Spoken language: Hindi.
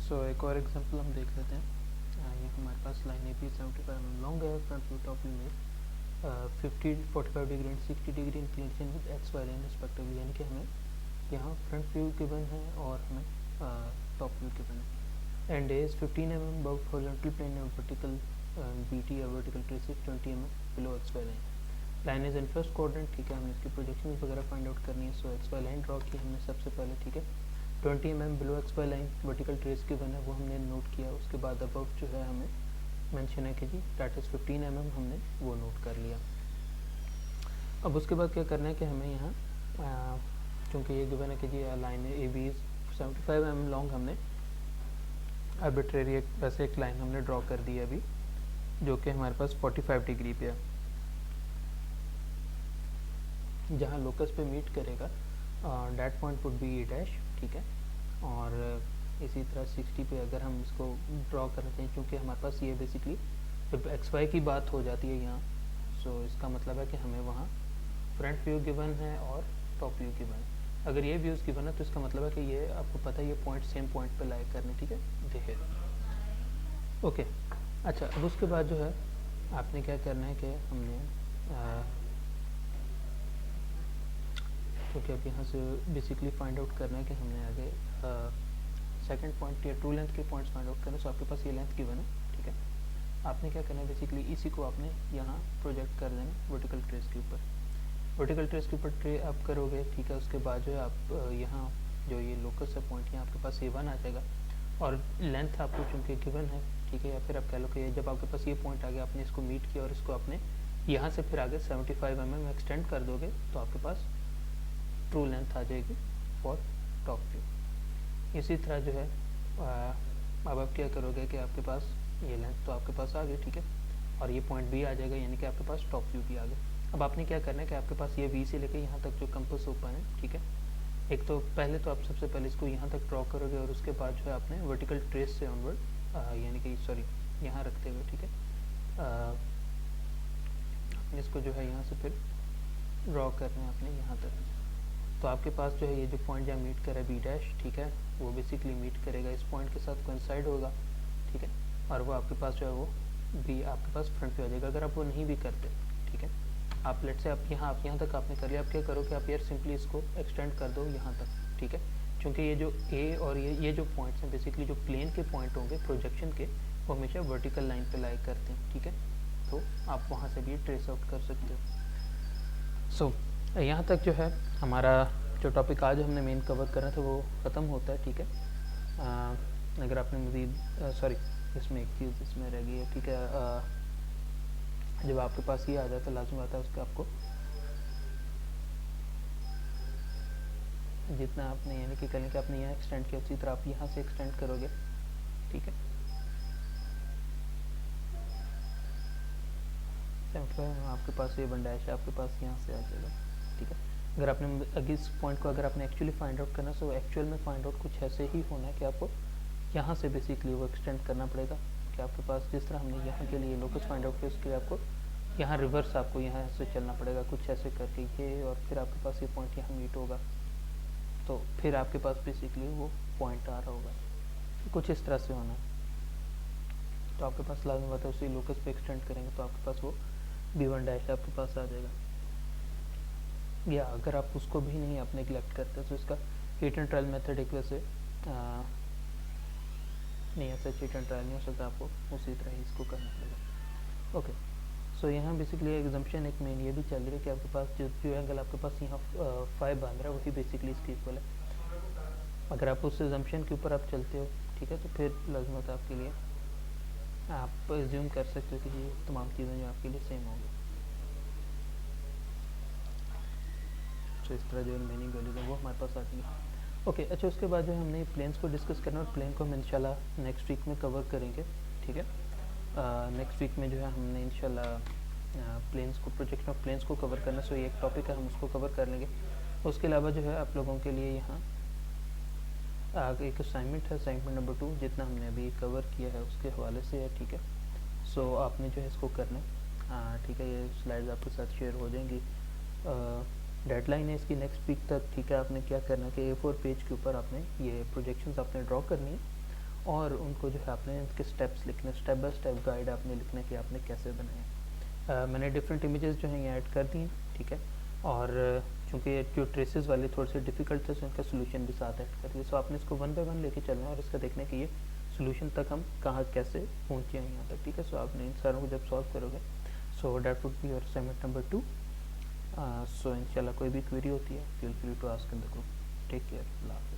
सो एक और एग्जांपल हम देख लेते हैं। ये हमारे पास लाइन ए बी 75 लॉन्ग है, फ्रंट व्यू टॉप व्यू में 50 45 degree and 60 degree inclination with X Y line respectively, यानी कि हमें यहाँ फ्रंट व्यू गिवन है और हमें टॉप व्यू गिवन है। And A is 15 mm above horizontal plane and vertical BT या vertical trace is 20 mm below X Y line. Line is in first quadrant, ठीक है, हमें इसकी प्रोजेक्शन वगैरह फाइंड आउट करनी है। So X Y line draw की हमने सबसे पहले, ठीक है। 20 mm below X Y line vertical trace given है, वो हमने नोट किया। उसके बाद अबाउट जो है हमें मेंशन है कि जी दैट इज़ 15 mm, हमने वो नोट कर लिया। अब उसके बाद क्या करना है कि हमें यहाँ चूँकि ये गिवन है कि जी line A B 75 mm long, हमने आर्बिट्रेरी वैसे एक लाइन हमने ड्रॉ कर दी है अभी, जो कि हमारे पास 45 डिग्री पे है, जहाँ लोकस पे मीट करेगा that point would be A dash, ठीक है। और इसी तरह 60 पे अगर हम इसको ड्रॉ करते हैं, क्योंकि हमारे पास ये बेसिकली जब एक्स वाई की बात हो जाती है यहाँ, सो इसका मतलब है कि हमें वहाँ फ्रंट व्यू गिवन है और टॉप व्यू गिवन है। अगर ये व्यूज़ गिवन है तो इसका मतलब है कि ये आपको पता है ये पॉइंट सेम पॉइंट पे लाई करने, ठीक है, देखे। ओके, अच्छा, अब उसके बाद जो है आपने क्या करना है कि हमने क्योंकि अब यहाँ से बेसिकली फाइंड आउट करना है कि हमने आगे सेकंड पॉइंट या ट्रू लेंथ के पॉइंट्स फाइंड आउट करना है। सो आपके पास ये लेंथ गिवन है, ठीक है। आपने क्या करना है, बेसिकली इसी को आपने यहाँ प्रोजेक्ट कर देना वर्टिकल ट्रेस के ऊपर। वर्टिकल ट्रेस के ऊपर ट्रे आप करोगे, ठीक है। उसके बाद जो है आप यहाँ जो ये लोकस है पॉइंट, यहाँ आपके पास A1 आ जाएगा और लेंथ आपको चूँकि गिवन है, ठीक है, या फिर आप कह लो कि जब आपके पास ये पॉइंट आ गया, आपने इसको मीट किया और इसको आपने यहाँ से फिर आगे 75 mm एक्सटेंड कर दोगे तो आपके पास ट्रू लेंथ आ जाएगी फॉर टॉप व्यू। इसी तरह जो है अब आप क्या करोगे कि आपके पास ये लेंथ तो आपके पास आ गई, ठीक है, और ये पॉइंट भी आ जाएगा, यानी कि आपके पास टॉप व्यू भी आ गया। अब आपने क्या करना है कि आपके पास ये वी से लेकर यहाँ तक जो कंपास ओपन है, ठीक है, एक तो पहले तो आप सबसे पहले इसको यहाँ तक ड्रॉ करोगे और उसके बाद जो है आपने वर्टिकल ट्रेस से ऑनवर्ड यानी कि सॉरी यहाँ रखते हुए, ठीक है, आपने इसको जो है यहाँ से फिर ड्रॉ करना है आपने यहाँ तक। तो आपके पास जो है ये जो पॉइंट जहाँ मीट करे बी डैश, ठीक है, वो बेसिकली मीट करेगा इस पॉइंट के साथ कोइंसाइड होगा, ठीक है, और वो आपके पास जो है वो भी आपके पास फ्रंट पे आ जाएगा। अगर आप वो नहीं भी करते, ठीक है, आप लेट से आप यहाँ तक आपने कर लिया, आप क्या करो कि आप यार सिंपली इसको एक्सटेंड कर दो यहाँ तक, ठीक है, क्योंकि ये जो ए और ये जो पॉइंट्स हैं बेसिकली जो प्लेन के पॉइंट होंगे प्रोजेक्शन के, वो हमेशा वर्टिकल लाइन पे लाई करते हैं, ठीक है, तो आप वहाँ से भी ट्रेस आउट कर सकते हो। सो यहाँ तक जो है हमारा जो टॉपिक आज हमने मेन कवर करना था वो ख़त्म होता है, ठीक है। अगर आपने मज़ीद सॉरी इसमें एक चीज़ इसमें रह गई है, ठीक है, जब आपके पास ये आ जाता है लाजमी आता है उसका आपको जितना आपने यानी कि करें कि आपने यहाँ एक्सटेंड किया उसी तरह आप यहाँ से एक्सटेंड करोगे, ठीक है। आपके पास ये 1 डैश है, आपके पास यहाँ से आ जाएगा, ठीक है। अगर आपने अगर इस पॉइंट को अगर आपने एक्चुअली फाइंड आउट करना है तो एक्चुअल में फाइंड आउट कुछ ऐसे ही होना है कि आपको यहाँ से बेसिकली वो एक्सटेंड करना पड़ेगा कि आपके पास जिस तरह हमने यहाँ के लिए लोकस फाइंड आउट किया उसके लिए आपको यहाँ रिवर्स आपको यहाँ से चलना पड़ेगा कुछ ऐसे करके ये, और फिर आपके पास ये पॉइंट यहाँ मीट होगा तो फिर आपके पास बेसिकली वो पॉइंट आ रहा होगा, कुछ इस तरह से होना है। तो आपके पास लाजमी बात है उसी लोकस पे एक्सटेंड करेंगे तो आपके पास वो B1 डैश आपके पास आ जाएगा। या अगर आप उसको भी नहीं आप नेगलेक्ट करते तो इसका हिट एंड ट्रायल मेथड एक वैसे नहीं, ऐसा हिट एंड ट्रायल नहीं हो सकता, आपको उसी तरह ही इसको करना पड़ेगा। ओके, सो यहाँ बेसिकली एग्जाम्पशन एक मेन ये भी चल रही है कि आपके पास जो एंगल आपके पास यहाँ 5 बांध रहा है वही बेसिकली इसके इक्वल है। अगर आप उस एग्जाम्पशन के ऊपर आप चलते हो, ठीक है, तो फिर लाजमत आपके लिए आप एज्यूम कर सकते हो कि ये तमाम चीज़ें जो आपके लिए सेम होंगी। तो इस तरह जो रिमेनिंग वैल्यूज है वो हमारे पास आती है। ओके, अच्छा, उसके बाद जो है हमने प्लेन्स को डिस्कस करना और प्लेन को हम इंशाल्लाह नेक्स्ट वीक में कवर करेंगे, ठीक है। नेक्स्ट वीक में जो है हमने इंशाल्लाह प्लेन्स को प्रोजेक्शन ऑफ प्लेन्स को कवर करना, सो ये एक टॉपिक है हम उसको कवर कर लेंगे। उसके अलावा जो है आप लोगों के लिए यहाँ एक असाइनमेंट है, असाइनमेंट नंबर 2 जितना हमने अभी कवर किया है उसके हवाले से है, ठीक है। सो आपने जो है इसको करना है, ठीक है, ये स्लाइड्स आपके साथ शेयर हो जाएंगी। डेडलाइन है इसकी नेक्स्ट वीक तक, ठीक है। आपने क्या करना है कि A4 पेज के ऊपर आपने ये प्रोजेक्शंस आपने ड्रॉ करनी है और उनको जो है आपने इनके स्टेप्स लिखने, स्टेप बाय स्टेप गाइड आपने लिखना है कि आपने कैसे बनाया। मैंने डिफरेंट इमेजेस जो हैं ये ऐड कर दी, ठीक है। और चूँकि जो ट्रेसेस वाले थोड़े से डिफिकल्ट थे, तो इनका सोल्यूशन भी साथ ऐड कर दिया। सो आपने इसको वन बाय वन लेके चलना है और इसका देखना है कि ये सोल्यूशन तक हम कहाँ कैसे पहुँचे हैं यहाँ तक, ठीक है। सो आपने इन सारों को जब सॉल्व करोगे, so that would be your assignment number 2। So इंशाल्लाह कोई भी क्वेरी होती है, feel free to ask in the group. Take care, अल्लाह हाफ़िज़।